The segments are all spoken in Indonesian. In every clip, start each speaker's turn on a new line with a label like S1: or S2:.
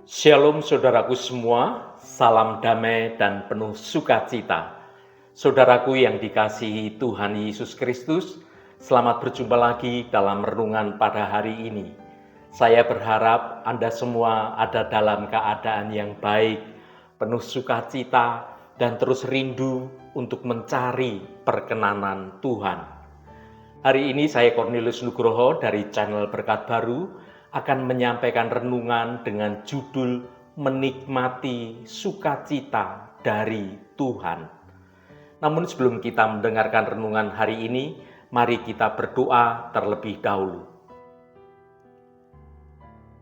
S1: Shalom saudaraku semua, salam damai dan penuh sukacita. Saudaraku yang dikasihi Tuhan Yesus Kristus, selamat berjumpa lagi dalam renungan pada hari ini. Saya berharap Anda semua ada dalam keadaan yang baik, penuh sukacita, dan terus rindu untuk mencari perkenanan Tuhan. Hari ini saya Cornelius Nugroho dari channel Berkat Baru akan menyampaikan renungan dengan judul Menikmati Sukacita dari Tuhan. Namun sebelum kita mendengarkan renungan hari ini, mari kita berdoa terlebih dahulu.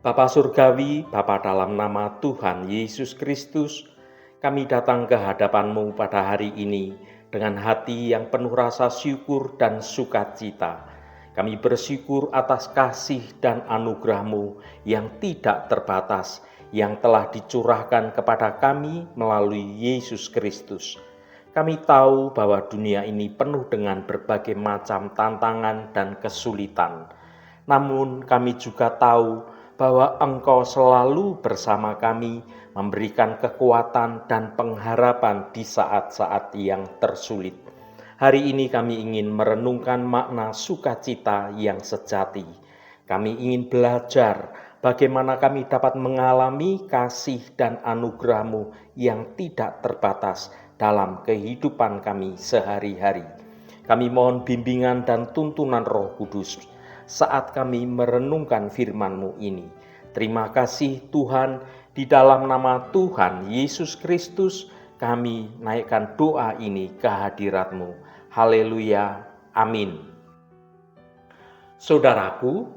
S1: Bapa Surgawi, Bapa dalam nama Tuhan Yesus Kristus, kami datang ke hadapan-Mu pada hari ini dengan hati yang penuh rasa syukur dan sukacita. Kami bersyukur atas kasih dan anugerah-Mu yang tidak terbatas, yang telah dicurahkan kepada kami melalui Yesus Kristus. Kami tahu bahwa dunia ini penuh dengan berbagai macam tantangan dan kesulitan. Namun kami juga tahu bahwa Engkau selalu bersama kami, memberikan kekuatan dan pengharapan di saat-saat yang tersulit. Hari ini kami ingin merenungkan makna sukacita yang sejati. Kami ingin belajar bagaimana kami dapat mengalami kasih dan anugerah-Mu yang tidak terbatas dalam kehidupan kami sehari-hari. Kami mohon bimbingan dan tuntunan Roh Kudus saat kami merenungkan firman-Mu ini. Terima kasih Tuhan, di dalam nama Tuhan Yesus Kristus kami naikkan doa ini ke hadirat-Mu. Haleluya, amin. Saudaraku,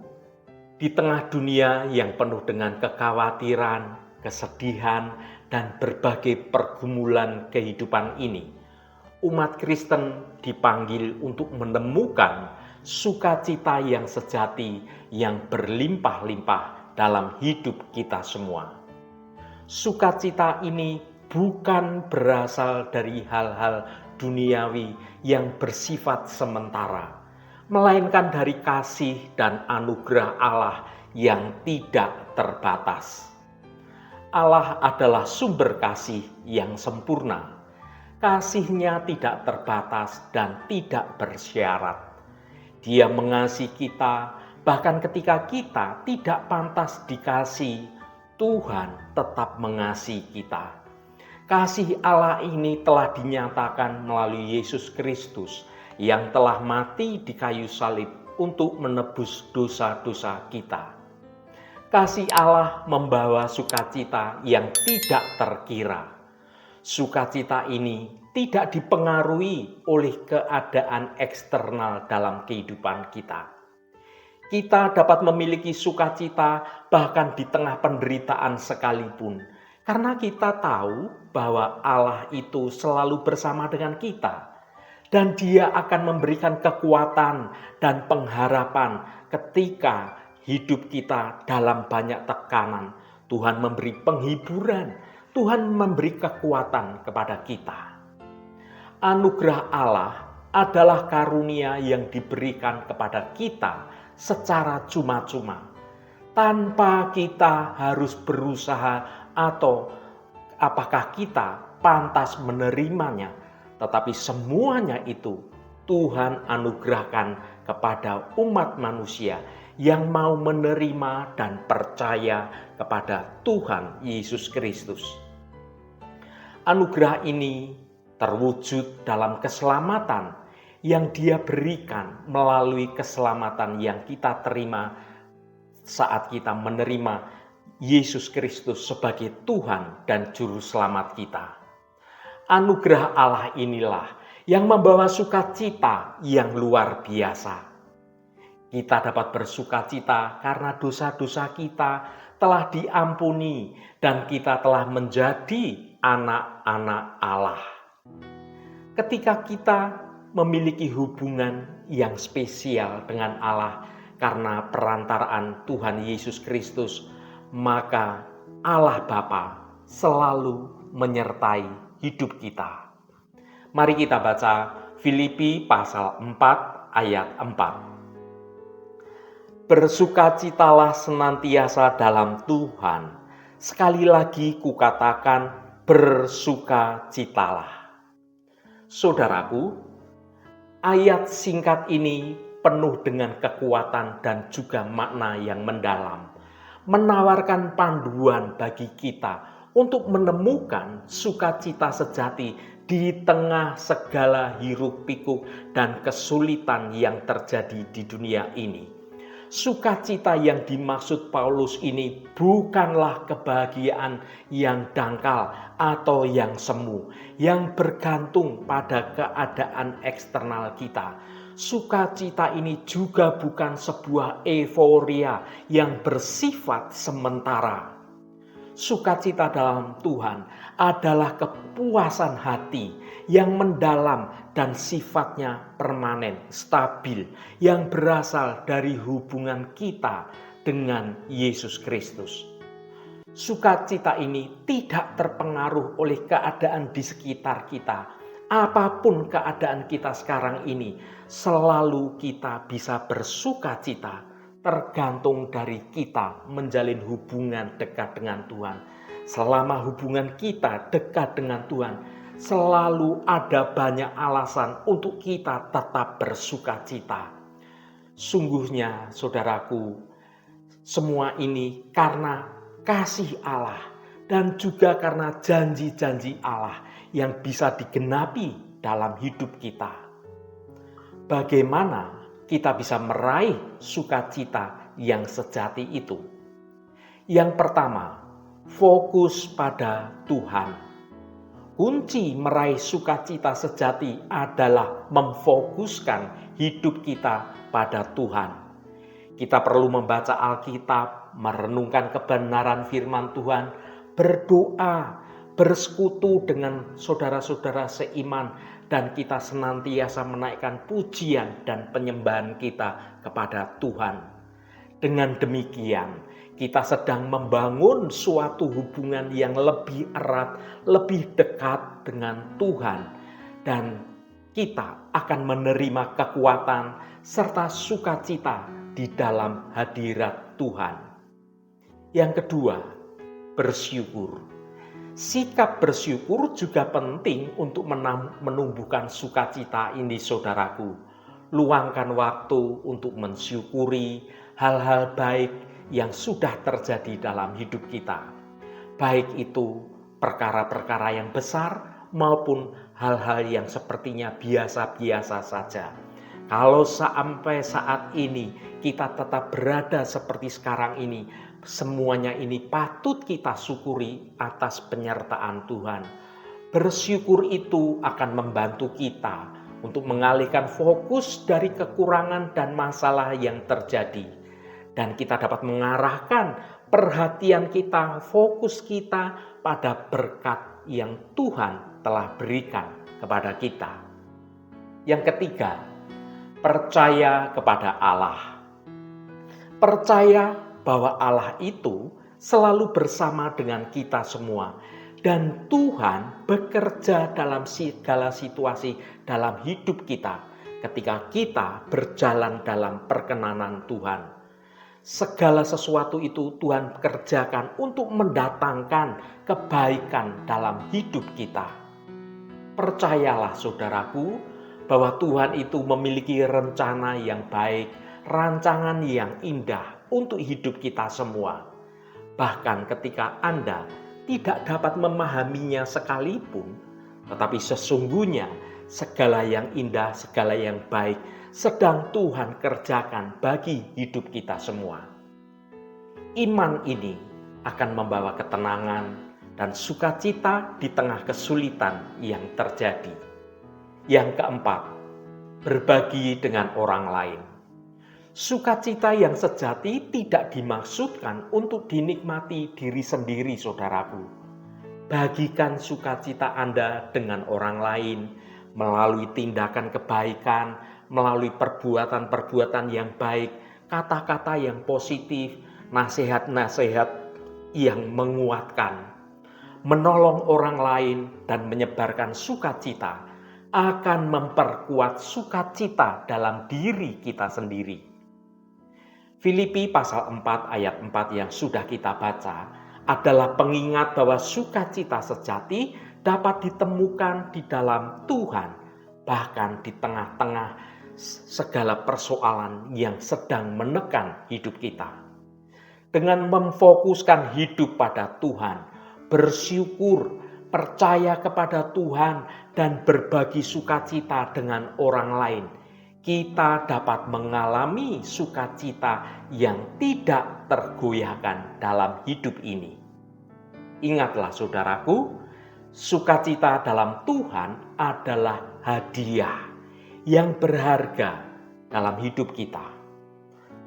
S1: di tengah dunia yang penuh dengan kekhawatiran, kesedihan, dan berbagai pergumulan kehidupan ini, umat Kristen dipanggil untuk menemukan sukacita yang sejati yang berlimpah-limpah dalam hidup kita semua. Sukacita ini bukan berasal dari hal-hal duniawi yang bersifat sementara, melainkan dari kasih dan anugerah Allah yang tidak terbatas. Allah adalah sumber kasih yang sempurna. Kasih-Nya tidak terbatas dan tidak bersyarat. Dia mengasihi kita, bahkan ketika kita tidak pantas dikasihi, Tuhan tetap mengasihi kita. Kasih Allah ini telah dinyatakan melalui Yesus Kristus yang telah mati di kayu salib untuk menebus dosa-dosa kita. Kasih Allah membawa sukacita yang tidak terkira. Sukacita ini tidak dipengaruhi oleh keadaan eksternal dalam kehidupan kita. Kita dapat memiliki sukacita bahkan di tengah penderitaan sekalipun, karena kita tahu bahwa Allah itu selalu bersama dengan kita. Dan Dia akan memberikan kekuatan dan pengharapan ketika hidup kita dalam banyak tekanan. Tuhan memberi penghiburan, Tuhan memberi kekuatan kepada kita. Anugerah Allah adalah karunia yang diberikan kepada kita secara cuma-cuma, tanpa kita harus berusaha atau apakah kita pantas menerimanya, tetapi semuanya itu Tuhan anugerahkan kepada umat manusia yang mau menerima dan percaya kepada Tuhan Yesus Kristus. Anugerah ini terwujud dalam keselamatan yang Dia berikan melalui keselamatan yang kita terima saat kita menerima Yesus Kristus sebagai Tuhan dan Juru Selamat kita. Anugerah Allah inilah yang membawa sukacita yang luar biasa. Kita dapat bersukacita karena dosa-dosa kita telah diampuni dan kita telah menjadi anak-anak Allah. Ketika kita memiliki hubungan yang spesial dengan Allah karena perantaraan Tuhan Yesus Kristus, maka Allah Bapa selalu menyertai hidup kita. Mari kita baca Filipi pasal 4 ayat 4. Bersukacitalah senantiasa dalam Tuhan. Sekali lagi kukatakan, bersukacitalah. Saudaraku, ayat singkat ini penuh dengan kekuatan dan juga makna yang mendalam, menawarkan panduan bagi kita untuk menemukan sukacita sejati di tengah segala hiruk-pikuk dan kesulitan yang terjadi di dunia ini. Sukacita yang dimaksud Paulus ini bukanlah kebahagiaan yang dangkal atau yang semu, yang bergantung pada keadaan eksternal kita. Sukacita ini juga bukan sebuah euforia yang bersifat sementara. Sukacita dalam Tuhan adalah kepuasan hati yang mendalam dan sifatnya permanen, stabil, yang berasal dari hubungan kita dengan Yesus Kristus. Sukacita ini tidak terpengaruh oleh keadaan di sekitar kita. Apapun keadaan kita sekarang ini, selalu kita bisa bersukacita. Tergantung dari kita menjalin hubungan dekat dengan Tuhan. Selama hubungan kita dekat dengan Tuhan, selalu ada banyak alasan untuk kita tetap bersukacita. Sungguhnya, saudaraku, semua ini karena kasih Allah dan juga karena janji-janji Allah yang bisa digenapi dalam hidup kita. Bagaimana kita bisa meraih sukacita yang sejati itu? Yang pertama, fokus pada Tuhan. Kunci meraih sukacita sejati adalah memfokuskan hidup kita pada Tuhan. Kita perlu membaca Alkitab, merenungkan kebenaran firman Tuhan, berdoa, bersekutu dengan saudara-saudara seiman, dan kita senantiasa menaikkan pujian dan penyembahan kita kepada Tuhan. Dengan demikian, kita sedang membangun suatu hubungan yang lebih erat, lebih dekat dengan Tuhan. Dan kita akan menerima kekuatan serta sukacita di dalam hadirat Tuhan. Yang kedua, bersyukur. Sikap bersyukur juga penting untuk menumbuhkan sukacita ini, saudaraku. Luangkan waktu untuk mensyukuri hal-hal baik yang sudah terjadi dalam hidup kita. Baik itu perkara-perkara yang besar maupun hal-hal yang sepertinya biasa-biasa saja. Kalau sampai saat ini kita tetap berada seperti sekarang ini, semuanya ini patut kita syukuri atas penyertaan Tuhan. Bersyukur itu akan membantu kita untuk mengalihkan fokus dari kekurangan dan masalah yang terjadi. Dan kita dapat mengarahkan perhatian kita, fokus kita pada berkat yang Tuhan telah berikan kepada kita. Yang ketiga, percaya kepada Allah. Percaya bahwa Allah itu selalu bersama dengan kita semua. Dan Tuhan bekerja dalam segala situasi dalam hidup kita ketika kita berjalan dalam perkenanan Tuhan. Segala sesuatu itu Tuhan kerjakan untuk mendatangkan kebaikan dalam hidup kita. Percayalah saudaraku bahwa Tuhan itu memiliki rencana yang baik, rancangan yang indah untuk hidup kita semua. Bahkan ketika Anda tidak dapat memahaminya sekalipun, tetapi sesungguhnya segala yang indah, segala yang baik sedang Tuhan kerjakan bagi hidup kita semua. Iman ini akan membawa ketenangan dan sukacita di tengah kesulitan yang terjadi. Yang keempat, berbagi dengan orang lain. Sukacita yang sejati tidak dimaksudkan untuk dinikmati diri sendiri, saudaraku. Bagikan sukacita Anda dengan orang lain melalui tindakan kebaikan, melalui perbuatan-perbuatan yang baik, kata-kata yang positif, nasihat-nasihat yang menguatkan. Menolong orang lain dan menyebarkan sukacita akan memperkuat sukacita dalam diri kita sendiri. Filipi pasal 4 ayat 4 yang sudah kita baca adalah pengingat bahwa sukacita sejati dapat ditemukan di dalam Tuhan, bahkan di tengah-tengah segala persoalan yang sedang menekan hidup kita. Dengan memfokuskan hidup pada Tuhan, bersyukur, percaya kepada Tuhan, dan berbagi sukacita dengan orang lain, kita dapat mengalami sukacita yang tidak tergoyahkan dalam hidup ini. Ingatlah saudaraku, sukacita dalam Tuhan adalah hadiah yang berharga dalam hidup kita.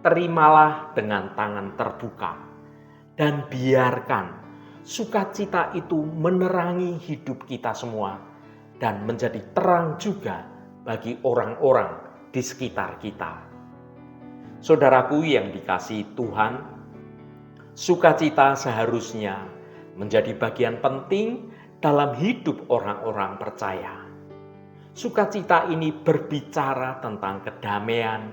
S1: Terimalah dengan tangan terbuka dan biarkan sukacita itu menerangi hidup kita semua dan menjadi terang juga bagi orang-orang di sekitar kita. Saudaraku yang dikasihi Tuhan, sukacita seharusnya menjadi bagian penting dalam hidup orang-orang percaya. Sukacita ini berbicara tentang kedamaian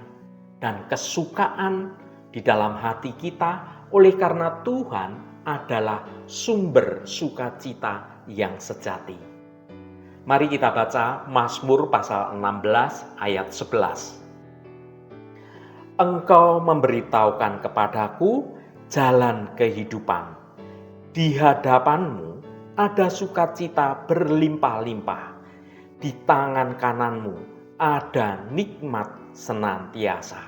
S1: dan kesukaan di dalam hati kita oleh karena Tuhan adalah sumber sukacita yang sejati. Mari kita baca Mazmur pasal 16 ayat 11. Engkau memberitahukan kepadaku jalan kehidupan. Di hadapanmu ada sukacita berlimpah-limpah. Di tangan kananmu ada nikmat senantiasa.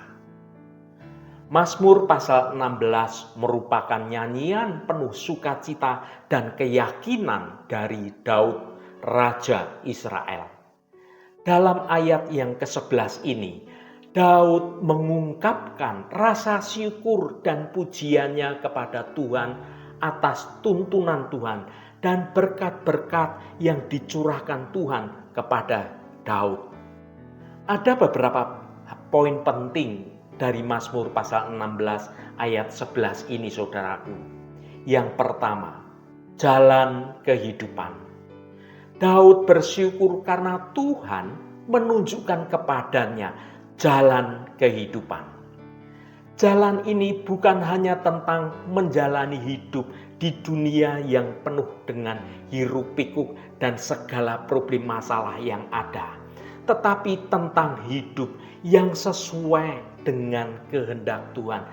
S1: Mazmur pasal 16 merupakan nyanyian penuh sukacita dan keyakinan dari Daud, Raja Israel. Dalam ayat yang ke-11 ini, Daud mengungkapkan rasa syukur dan pujiannya kepada Tuhan atas tuntunan Tuhan dan berkat-berkat yang dicurahkan Tuhan kepada Daud. Ada beberapa poin penting dari Mazmur pasal 16 ayat 11 ini saudaraku. Yang pertama, jalan kehidupan. Daud bersyukur karena Tuhan menunjukkan kepadanya jalan kehidupan. Jalan ini bukan hanya tentang menjalani hidup di dunia yang penuh dengan hiruk-pikuk dan segala problem masalah yang ada, tetapi tentang hidup yang sesuai dengan kehendak Tuhan.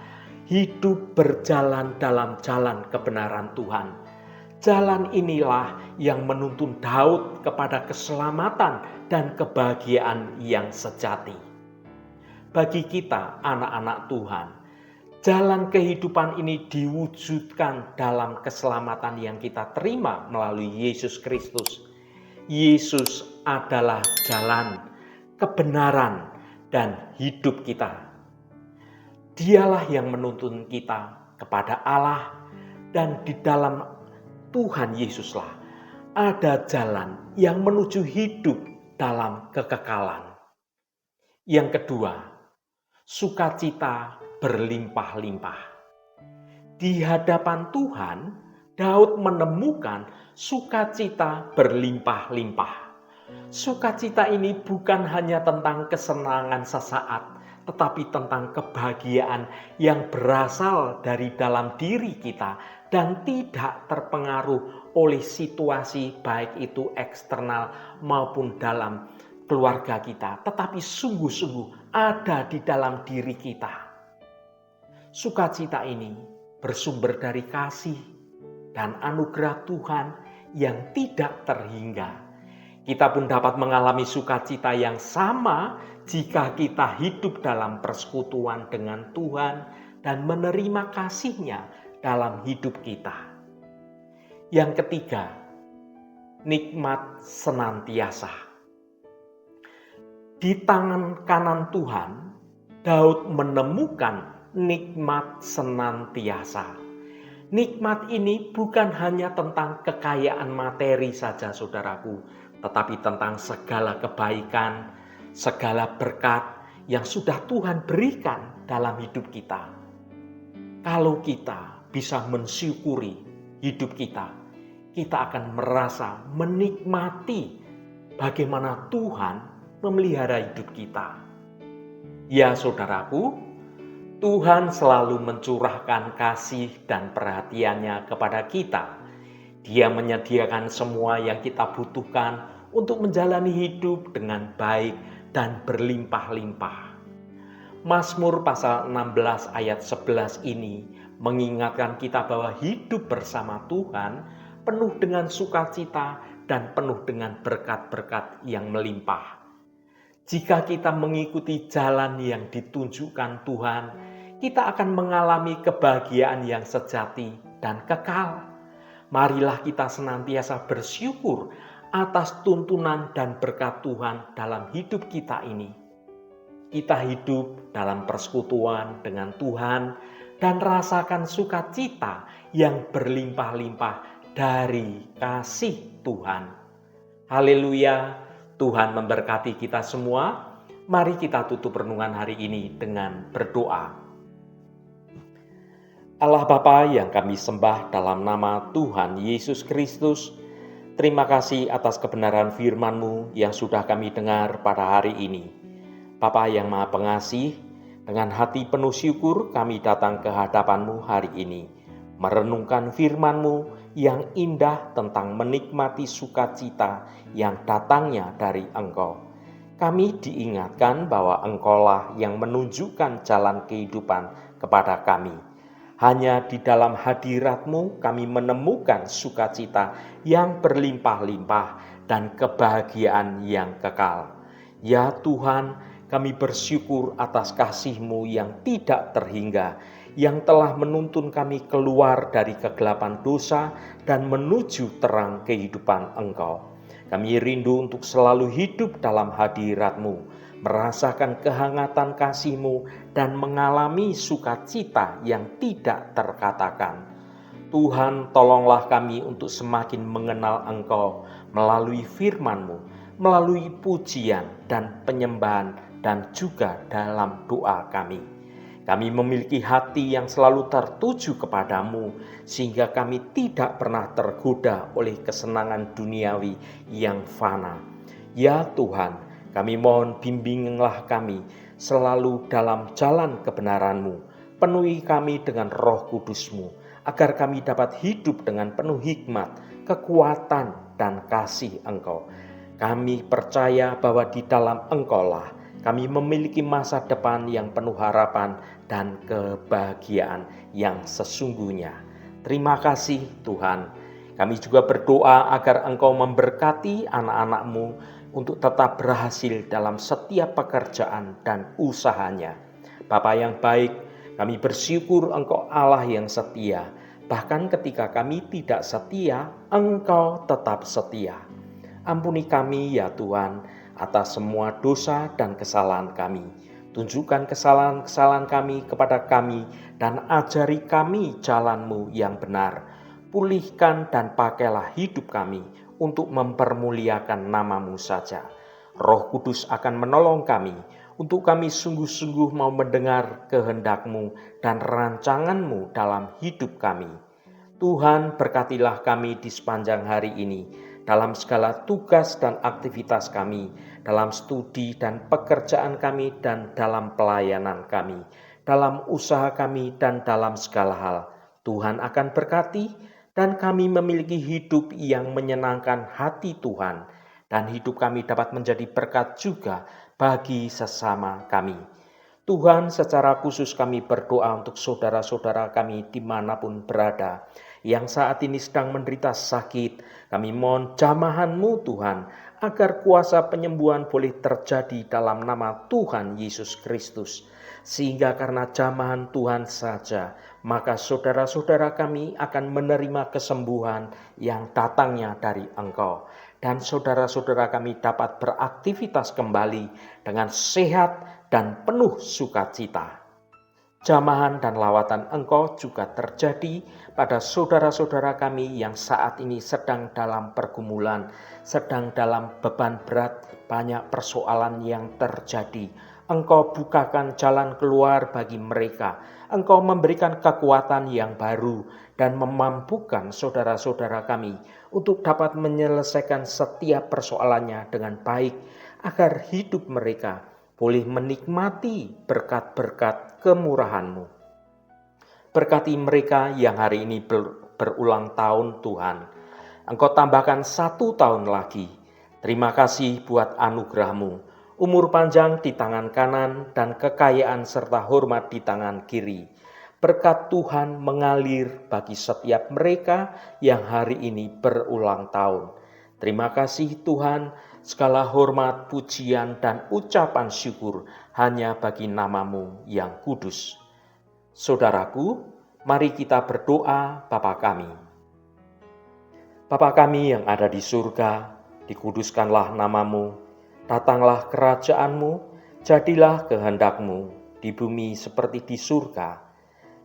S1: Hidup berjalan dalam jalan kebenaran Tuhan. Jalan inilah yang menuntun Daud kepada keselamatan dan kebahagiaan yang sejati. Bagi kita, anak-anak Tuhan, jalan kehidupan ini diwujudkan dalam keselamatan yang kita terima melalui Yesus Kristus. Yesus adalah jalan, kebenaran, dan hidup kita. Dialah yang menuntun kita kepada Allah, dan di dalam Tuhan Yesuslah ada jalan yang menuju hidup dalam kekekalan. Yang kedua, sukacita berlimpah-limpah. Di hadapan Tuhan, Daud menemukan sukacita berlimpah-limpah. Sukacita ini bukan hanya tentang kesenangan sesaat, tetapi tentang kebahagiaan yang berasal dari dalam diri kita dan tidak terpengaruh oleh situasi baik itu eksternal maupun dalam keluarga kita, tetapi sungguh-sungguh ada di dalam diri kita. Sukacita ini bersumber dari kasih dan anugerah Tuhan yang tidak terhingga. Kita pun dapat mengalami sukacita yang sama jika kita hidup dalam persekutuan dengan Tuhan dan menerima kasih-Nya dalam hidup kita. Yang ketiga, nikmat senantiasa. Di tangan kanan Tuhan, Daud menemukan nikmat senantiasa. Nikmat ini bukan hanya tentang kekayaan materi saja saudaraku, tetapi tentang segala kebaikan, segala berkat yang sudah Tuhan berikan dalam hidup kita. Kalau kita bisa mensyukuri hidup kita, kita akan merasa menikmati bagaimana Tuhan memelihara hidup kita. Ya saudaraku, Tuhan selalu mencurahkan kasih dan perhatiannya kepada kita. Dia menyediakan semua yang kita butuhkan untuk menjalani hidup dengan baik dan berlimpah-limpah. Mazmur pasal 16 ayat 11 ini mengingatkan kita bahwa hidup bersama Tuhan penuh dengan sukacita dan penuh dengan berkat-berkat yang melimpah. Jika kita mengikuti jalan yang ditunjukkan Tuhan, kita akan mengalami kebahagiaan yang sejati dan kekal. Marilah kita senantiasa bersyukur atas tuntunan dan berkat Tuhan dalam hidup kita ini. Kita hidup dalam persekutuan dengan Tuhan dan rasakan sukacita yang berlimpah-limpah dari kasih Tuhan. Haleluya, Tuhan memberkati kita semua. Mari kita tutup renungan hari ini dengan berdoa. Allah Bapa yang kami sembah dalam nama Tuhan Yesus Kristus, terima kasih atas kebenaran firman-Mu yang sudah kami dengar pada hari ini. Bapa yang Maha Pengasih, dengan hati penuh syukur kami datang ke hadapan-Mu hari ini, merenungkan firman-Mu yang indah tentang menikmati sukacita yang datangnya dari Engkau. Kami diingatkan bahwa Engkaulah yang menunjukkan jalan kehidupan kepada kami. Hanya di dalam hadirat-Mu kami menemukan sukacita yang berlimpah-limpah dan kebahagiaan yang kekal. Ya Tuhan, kami bersyukur atas kasih-Mu yang tidak terhingga, yang telah menuntun kami keluar dari kegelapan dosa dan menuju terang kehidupan Engkau. Kami rindu untuk selalu hidup dalam hadirat-Mu, merasakan kehangatan kasih-Mu dan mengalami sukacita yang tidak terkatakan. Tuhan, tolonglah kami untuk semakin mengenal Engkau melalui firman-Mu, melalui pujian dan penyembahan dan juga dalam doa kami. Kami memiliki hati yang selalu tertuju kepadamu, sehingga kami tidak pernah tergoda oleh kesenangan duniawi yang fana. Ya Tuhan, kami mohon bimbinglah kami selalu dalam jalan kebenaran-Mu. Penuhi kami dengan Roh Kudus-Mu, agar kami dapat hidup dengan penuh hikmat, kekuatan, dan kasih Engkau. Kami percaya bahwa di dalam Engkau-lah kami memiliki masa depan yang penuh harapan dan kebahagiaan yang sesungguhnya. Terima kasih Tuhan. Kami juga berdoa agar Engkau memberkati anak-anak-Mu untuk tetap berhasil dalam setiap pekerjaan dan usahanya. Bapa yang baik, kami bersyukur Engkau Allah yang setia. Bahkan ketika kami tidak setia, Engkau tetap setia. Ampuni kami ya Tuhan atas semua dosa dan kesalahan kami. Tunjukkan kesalahan-kesalahan kami kepada kami dan ajari kami jalan-Mu yang benar. Pulihkan dan pakailah hidup kami untuk mempermuliakan nama-Mu saja. Roh Kudus akan menolong kami untuk kami sungguh-sungguh mau mendengar kehendak-Mu dan rancangan-Mu dalam hidup kami. Tuhan, berkatilah kami di sepanjang hari ini, dalam segala tugas dan aktivitas kami, dalam studi dan pekerjaan kami, dan dalam pelayanan kami, dalam usaha kami, dan dalam segala hal. Tuhan akan berkati, dan kami memiliki hidup yang menyenangkan hati Tuhan, dan hidup kami dapat menjadi berkat juga bagi sesama kami. Tuhan, secara khusus kami berdoa untuk saudara-saudara kami dimanapun berada, yang saat ini sedang menderita sakit. Kami mohon jamahan-Mu Tuhan, agar kuasa penyembuhan boleh terjadi dalam nama Tuhan Yesus Kristus. Sehingga karena jamahan Tuhan saja, maka saudara-saudara kami akan menerima kesembuhan yang datangnya dari Engkau. Dan saudara-saudara kami dapat beraktivitas kembali dengan sehat dan penuh sukacita. Jamahan dan lawatan Engkau juga terjadi pada saudara-saudara kami yang saat ini sedang dalam pergumulan, sedang dalam beban berat, banyak persoalan yang terjadi. Engkau bukakan jalan keluar bagi mereka. Engkau memberikan kekuatan yang baru dan memampukan saudara-saudara kami untuk dapat menyelesaikan setiap persoalannya dengan baik, agar hidup mereka boleh menikmati berkat-berkat kemurahan-Mu. Berkati mereka yang hari ini berulang tahun Tuhan. Engkau tambahkan 1 tahun lagi. Terima kasih buat anugerah-Mu, umur panjang di tangan kanan dan kekayaan serta hormat di tangan kiri. Berkat Tuhan mengalir bagi setiap mereka yang hari ini berulang tahun. Terima kasih Tuhan, segala hormat, pujian, dan ucapan syukur hanya bagi nama-Mu yang kudus. Saudaraku, mari kita berdoa Bapa kami. Bapa kami yang ada di surga, dikuduskanlah nama-Mu, datanglah kerajaan-Mu, jadilah kehendak-Mu di bumi seperti di surga.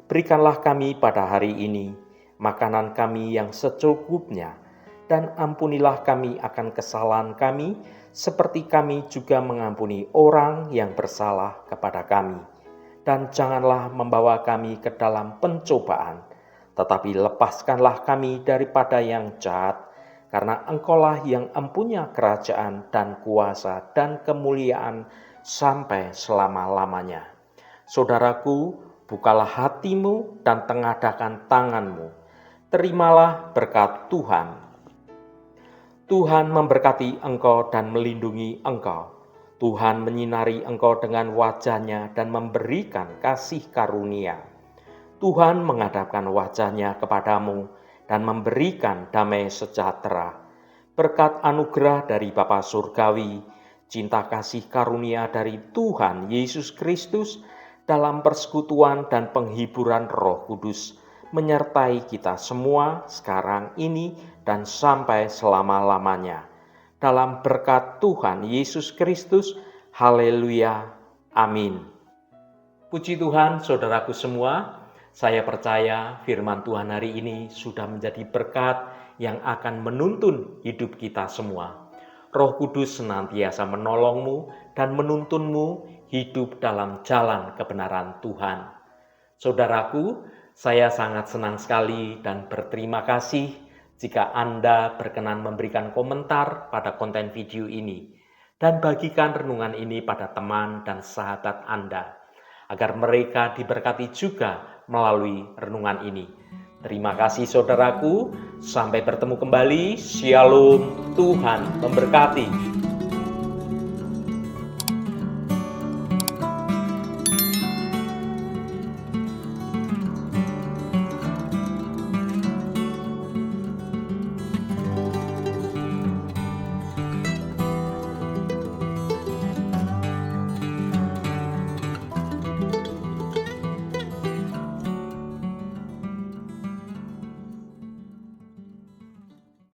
S1: Berikanlah kami pada hari ini makanan kami yang secukupnya, dan ampunilah kami akan kesalahan kami, seperti kami juga mengampuni orang yang bersalah kepada kami. Dan janganlah membawa kami ke dalam pencobaan, tetapi lepaskanlah kami daripada yang jahat, karena Engkaulah yang empunya kerajaan dan kuasa dan kemuliaan sampai selama-lamanya. Saudaraku, bukalah hatimu dan tengadahkan tanganmu. Terimalah berkat Tuhan. Tuhan memberkati engkau dan melindungi engkau. Tuhan menyinari engkau dengan wajah-Nya dan memberikan kasih karunia. Tuhan menghadapkan wajah-Nya kepadamu dan memberikan damai sejahtera. Berkat anugerah dari Bapa Surgawi, cinta kasih karunia dari Tuhan Yesus Kristus, dalam persekutuan dan penghiburan Roh Kudus, menyertai kita semua sekarang ini dan sampai selama-lamanya. Dalam berkat Tuhan Yesus Kristus, haleluya, amin. Puji Tuhan, saudaraku semua, saya percaya firman Tuhan hari ini sudah menjadi berkat yang akan menuntun hidup kita semua. Roh Kudus senantiasa menolongmu dan menuntunmu hidup dalam jalan kebenaran Tuhan. Saudaraku, saya sangat senang sekali dan berterima kasih jika Anda berkenan memberikan komentar pada konten video ini dan bagikan renungan ini pada teman dan sahabat Anda, agar mereka diberkati juga melalui renungan ini. Terima kasih saudaraku, sampai bertemu kembali. Shalom, Tuhan memberkati.